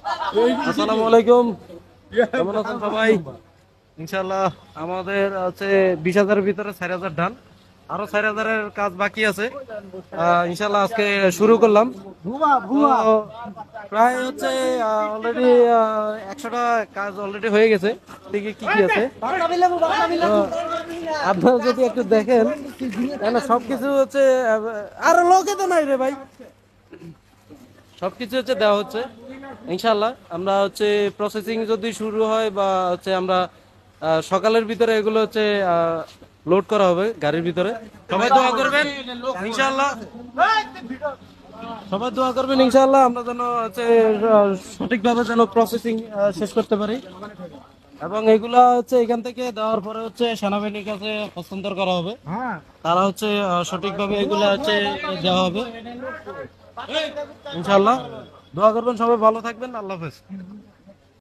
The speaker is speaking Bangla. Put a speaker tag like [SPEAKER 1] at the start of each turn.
[SPEAKER 1] আসসালামু আলাইকুম, কেমন আছেন সবাই? ইনশাআল্লাহ আমাদের হচ্ছে 20,000-এর ভিতরে 4,000 ডান, আরো 4,000-এর কাজ বাকি আছে। ইনশাআল্লাহ আজকে শুরু করলাম। তো প্রায় হচ্ছে অলরেডি 100টা কাজ অলরেডি হয়ে গেছে। দেখি কি কি আছে। তো আপনারা যদি একটু দেখেন, তাহলে সবকিছু হচ্ছে আরো লোকে তো নাই রে ভাই, সবকিছু হচ্ছে দেওয়া হচ্ছে। ইনশাল্লাহ আমরা হচ্ছে প্রসেসিং যদি শুরু হয় বা হচ্ছে আমরা সকালের ভিতরে এগুলো হচ্ছে লোড করা হবে গাড়ির ভিতরে। সবাই দোয়া করবেন ইনশাল্লাহ, সবাই দোয়া করবেন ইনশাল্লাহ আমরা যেন হচ্ছে সঠিকভাবে যেন প্রসেসিং শেষ করতে পারি। এবং এগুলা হচ্ছে এখান থেকে দেওয়ার পরে হচ্ছে সেনাবাহিনীর কাছে হস্তান্তর করা হবে। তারা হচ্ছে সঠিকভাবে এগুলা হচ্ছে দেওয়া হবে ইনশাল্লাহ। দোয়া করবেন, সবাই ভালো থাকবেন, আল্লাহ হাফেজ।